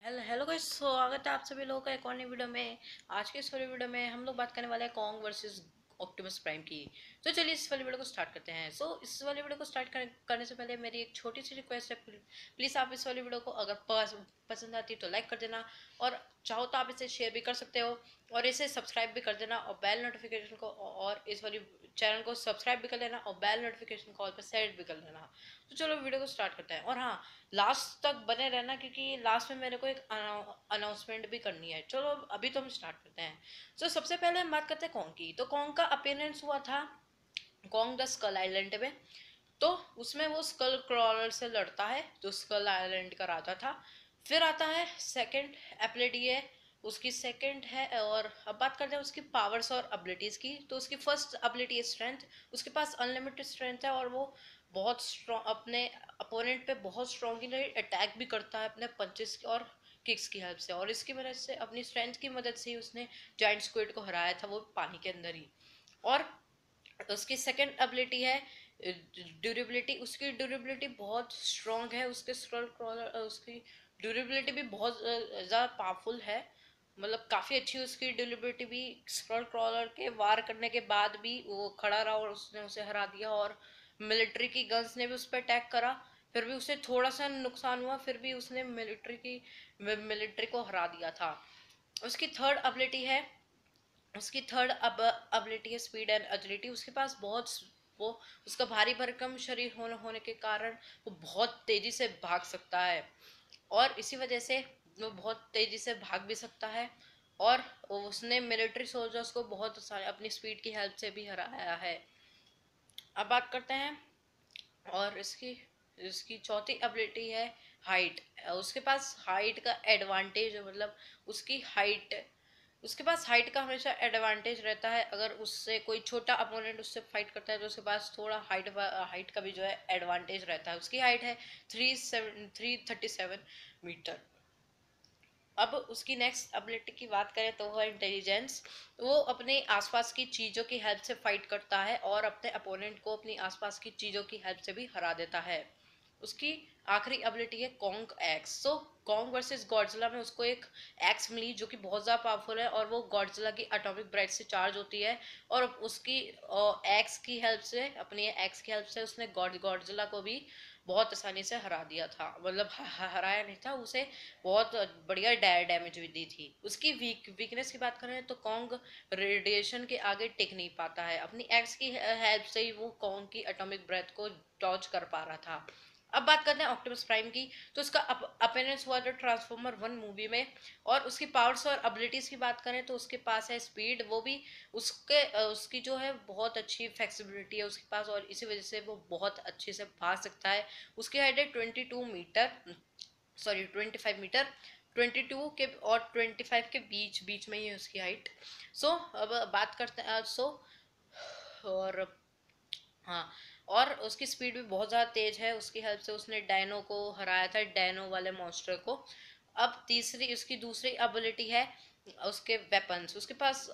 Hello hello guys, स्वागत है आप सभी लोगों का एक और नई वीडियो में। आज के इस वाली वीडियो में हम लोग बात करने वाले हैं कॉन्ग वर्सेस ऑप्टिमस प्राइम की। तो चलिए इस वाली वीडियो को स्टार्ट करते हैं। इस वाली वीडियो को स्टार्ट करने से पहले मेरी एक छोटी सी रिक्वेस्ट है। प्लीज़ आप इस वाली वीडियो को अगर पसंद आती है तो लाइक कर देना, और चाहो तो आप इसे शेयर भी कर सकते हो, और इसे सब्सक्राइब भी कर देना, और बेल नोटिफिकेशन को, और इस वाली चैनल को सब्सक्राइब भी कर लेना, और बेल नोटिफिकेशन कॉल पर सेट भी कर लेना। तो चलो वीडियो को स्टार्ट करते हैं। और हाँ, लास्ट तक बने रहना, क्योंकि लास्ट में मेरे को एक अनाउंसमेंट भी करनी है। चलो अभी तो हम स्टार्ट करते हैं। सबसे पहले हम बात करते हैं कॉन्ग की। तो कॉन्ग का अपीयरेंस हुआ था कॉन्ग द स्कल आइलैंड में। तो उसमें वो स्कल क्रॉलर से लड़ता है, जो स्कल आइलैंड का राजा था। फिर आता है सेकंड एबिलिटी है उसकी, सेकंड है। और अब बात करते हैं उसकी पावर्स और एबिलिटीज की। तो उसकी फर्स्ट एबिलिटी है स्ट्रेंथ। उसके पास अनलिमिटेड स्ट्रेंथ है, और वो बहुत स्ट्रॉन्ग, अपने अपोनेंट पे बहुत स्ट्रॉन्गली अटैक भी करता है अपने पंचेस और किक्स की हेल्प से। और इसकी मदद से, अपनी स्ट्रेंथ की मदद से ही उसने जाइंट स्क्विड को हराया था, वो पानी के अंदर ही। और उसकी सेकंड एबिलिटी है ड्यूरेबिलिटी। उसकी ड्यूरेबिलिटी बहुत स्ट्रॉन्ग है। उसके स्क्रॉल क्रॉलर, उसकी ड्यूरेबिलिटी भी बहुत ज़्यादा पावरफुल है। मतलब काफ़ी अच्छी उसकी ड्यूरेबिलिटी भी। स्क्रॉल क्रॉलर के वार करने के बाद भी वो खड़ा रहा, और उसने उसे हरा दिया। और मिलिट्री की गन्स ने भी उस पर अटैक करा, फिर भी उसे थोड़ा सा नुकसान हुआ, फिर भी उसने मिलिट्री को हरा दिया था। उसकी थर्ड एबिलिटी है उसकी थर्ड अब एबिलिटी है स्पीड एंड एजिलिटी। उसके पास बहुत वो उसका भारी भरकम शरीर होने के कारण वो बहुत तेजी से भाग सकता है, और इसी वजह से वो बहुत तेजी से भाग भी सकता है। और उसने मिलिट्री सोल्जर्स को बहुत सारे अपनी स्पीड की हेल्प से भी हराया है। अब बात करते हैं। और इसकी इसकी चौथी एबिलिटी है हाइट। उसके पास हाइट का एडवांटेज है, मतलब उसकी हाइट उसके पास हाइट का हमेशा एडवांटेज रहता है। अगर उससे कोई छोटा अपोनेंट उससे फाइट करता है तो उसके पास थोड़ा हाइट का भी जो है एडवांटेज रहता है। उसकी हाइट है 337 मीटर। अब उसकी नेक्स्ट एबिलिटी की बात करें तो वो है इंटेलिजेंस। वो अपने आसपास की चीज़ों की हेल्प से फाइट करता है, और अपने अपोनेंट को अपनी आसपास की चीज़ों की हेल्प से भी हरा देता है। उसकी आखिरी एबिलिटी है Kong x. Kong versus Godzilla में उसको एक एक्स मिली, जो कि बहुत ज़्यादा पावरफुल है, और वो गॉडजिला की एटॉमिक ब्रेथ से चार्ज होती है। और उसकी एक्स की हेल्प से, अपनी एक्स की हेल्प से उसने गॉडजिला को भी बहुत आसानी से हरा दिया था। मतलब हराया नहीं था उसे, बहुत बढ़िया डैमेज भी दी थी। उसकी वीकनेस की बात करें तो कॉन्ग रेडिएशन के आगे टिक नहीं पाता है। अपनी एक्स की हेल्प से ही वो कॉन्ग की एटॉमिक ब्रेथ को डॉज कर पा रहा था। अब बात करते हैं ऑप्टिमस प्राइम की। तो उसका अपीयरेंस हुआ था ट्रांसफॉर्मर 1 मूवी में। और उसकी पावर्स और एबिलिटीज की बात करें तो उसके पास है स्पीड। वो भी उसकी जो है बहुत अच्छी फ्लेक्सिबिलिटी है उसके पास, और इसी वजह से वो बहुत अच्छे से भाग सकता है। उसकी हाइट है 22 मीटर, सॉरी 25 मीटर। 22 के और 25 के बीच बीच में ही है उसकी हाइट। अब बात करते हैं। और हाँ, और उसकी स्पीड भी बहुत ज़्यादा तेज है। उसकी हेल्प से उसने डायनो को हराया था, डायनो वाले मॉन्स्टर को। अब उसकी दूसरी एबिलिटी है उसके वेपन्स। उसके पास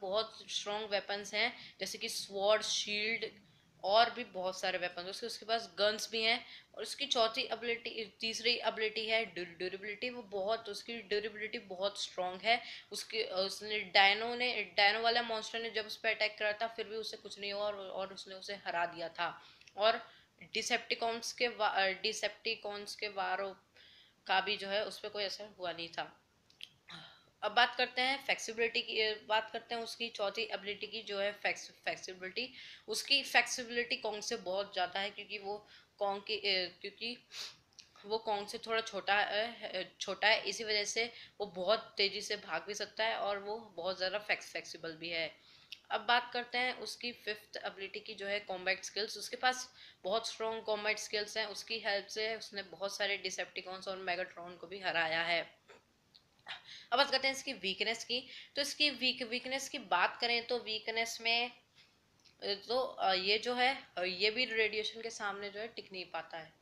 बहुत स्ट्रॉन्ग वेपन्स हैं, जैसे कि स्वॉर्ड, शील्ड, और भी बहुत सारे वेपन्स। उसके पास गन्स भी हैं। और उसकी तीसरी एबिलिटी है ड्यूरेबिलिटी। उसकी ड्यूरेबिलिटी बहुत स्ट्रॉन्ग है। उसने डायनो वाला मॉन्स्टर ने जब उस पर अटैक करा था, फिर भी उसे कुछ नहीं हुआ, और उसने उसे हरा दिया था। और डिसेप्टिकॉन्स के वारों का भी जो है उस पर कोई असर हुआ नहीं था। अब बात करते हैं उसकी चौथी एबिलिटी की, जो है फ्लेक्सिबिलिटी। उसकी फ्लेक्सिबिलिटी कॉन्ग से बहुत ज़्यादा है, क्योंकि वो कॉन्ग से थोड़ा छोटा है। इसी वजह से वो बहुत तेज़ी से भाग भी सकता है, और वो बहुत ज़्यादा फ्लेक्सिबल भी है। अब बात करते हैं उसकी फिफ्थ एबिलिटी की, जो है कॉम्बैट स्किल्स। उसके पास बहुत स्ट्रॉन्ग कॉम्बैट स्किल्स हैं। उसकी हेल्प से उसने बहुत सारे डिसेप्टिकॉन्स और मेगाट्रॉन को भी हराया है। अब बात करते हैं इसकी वीकनेस की। तो इसकी वीकनेस की बात करें तो वीकनेस में ये जो है, ये भी रेडिएशन के सामने जो है टिक नहीं पाता है।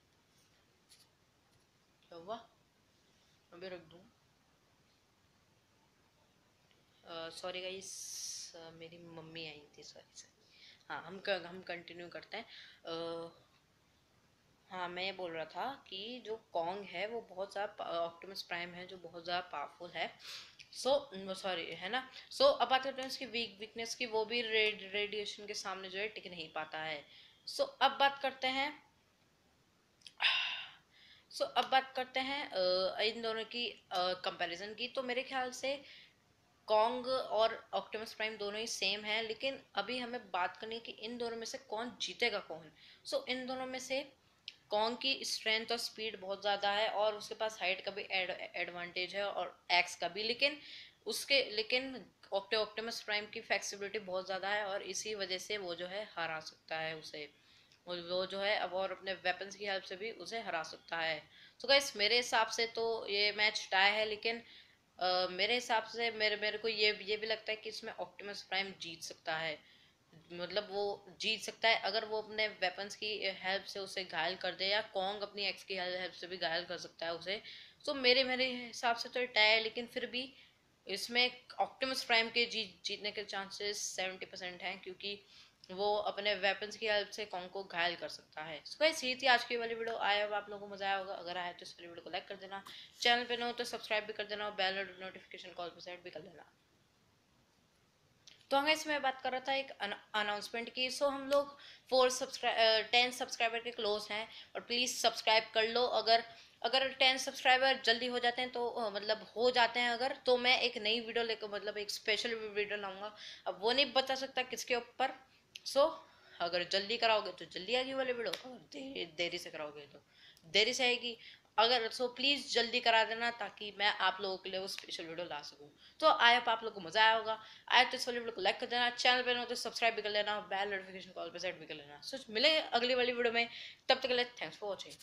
क्या हुआ? अभी रख दूँ? सॉरी गाइस, मेरी मम्मी आई थी, सॉरी सॉरी। हाँ, हम कंटिन्यू करते हैं। हाँ, मैं ये बोल रहा था कि जो कॉन्ग है वो बहुत ज़्यादा, ऑप्टिमस प्राइम है जो बहुत ज़्यादा पावरफुल है। सॉरी, है ना। अब बात करते हैं उसकी वीकनेस की, वो भी रेडिएशन के सामने जो है टिक नहीं पाता है। अब बात करते हैं, अब बात करते हैं इन दोनों की कंपैरिजन की। तो मेरे ख्याल से कॉन्ग और ऑप्टिमस प्राइम दोनों ही सेम है, लेकिन अभी हमें बात करनी है कि इन दोनों में से कौन जीतेगा कौन। इन दोनों में से कॉन्ग की स्ट्रेंथ और स्पीड बहुत ज़्यादा है, और उसके पास हाइट का भी एडवांटेज है और एक्स का भी, लेकिन ऑप्टिमस प्राइम की फ्लेक्सिबिलिटी बहुत ज़्यादा है, और इसी वजह से वो जो है हरा सकता है उसे। वो जो है अब और अपने वेपन्स की हेल्प से भी उसे हरा सकता है। गाइस, मेरे हिसाब से तो ये मैच टाई है, लेकिन मेरे हिसाब से मेरे मेरे को ये भी लगता है कि इसमें ऑप्टिमस प्राइम जीत सकता है। मतलब वो जीत सकता है अगर वो अपने वेपन्स की हेल्प से उसे घायल कर दे, या कॉन्ग अपनी एक्स की हेल्प से भी घायल कर सकता है उसे। मेरे मेरे हिसाब से तो ये टाई है, लेकिन फिर भी इसमें ऑप्टिमस प्राइम के जीतने के चांसेस 70% हैं, क्योंकि वो अपने वेपन्स की हेल्प से कॉन्ग को घायल कर सकता है। गाइस, ये थी आज की वाली वीडियो। आया होगा आप लोगों को मजा आया होगा। अगर आया तो इस वाली वीडियो को लाइक कर देना, चैनल पे न हो तो सब्सक्राइब भी कर देना, और बेल नोटिफिकेशन कॉल पर सेट भी कर देना। तो हमें इसमें बात कर रहा था एक अनाउंसमेंट की। हम लोग 10 सब्सक्राइबर के क्लोज हैं, और प्लीज़ सब्सक्राइब कर लो। अगर अगर 10 सब्सक्राइबर जल्दी हो जाते हैं तो मतलब हो जाते हैं अगर, तो मैं एक नई वीडियो लेकर, मतलब एक स्पेशल वीडियो लाऊंगा। अब वो नहीं बता सकता किसके ऊपर। सो अगर जल्दी कराओगे तो जल्दी आएगी वाली वीडियो, अगर देरी से कराओगे तो देरी से आएगी। अगर प्लीज़ जल्दी करा देना, ताकि मैं आप लोगों के लिए वो स्पेशल वीडियो ला सकूँ। तो आई होप आप लोगों को मजा आया होगा। आए तो इस वाली वीडियो को लाइक कर देना, चैनल पे हो तो सब्सक्राइब भी कर लेना, बेल नोटिफिकेशन कॉल पे सेट भी कर लेना। मिले अगली वाली वीडियो में, तब तक के लिए थैंक्स फॉर वॉचिंग।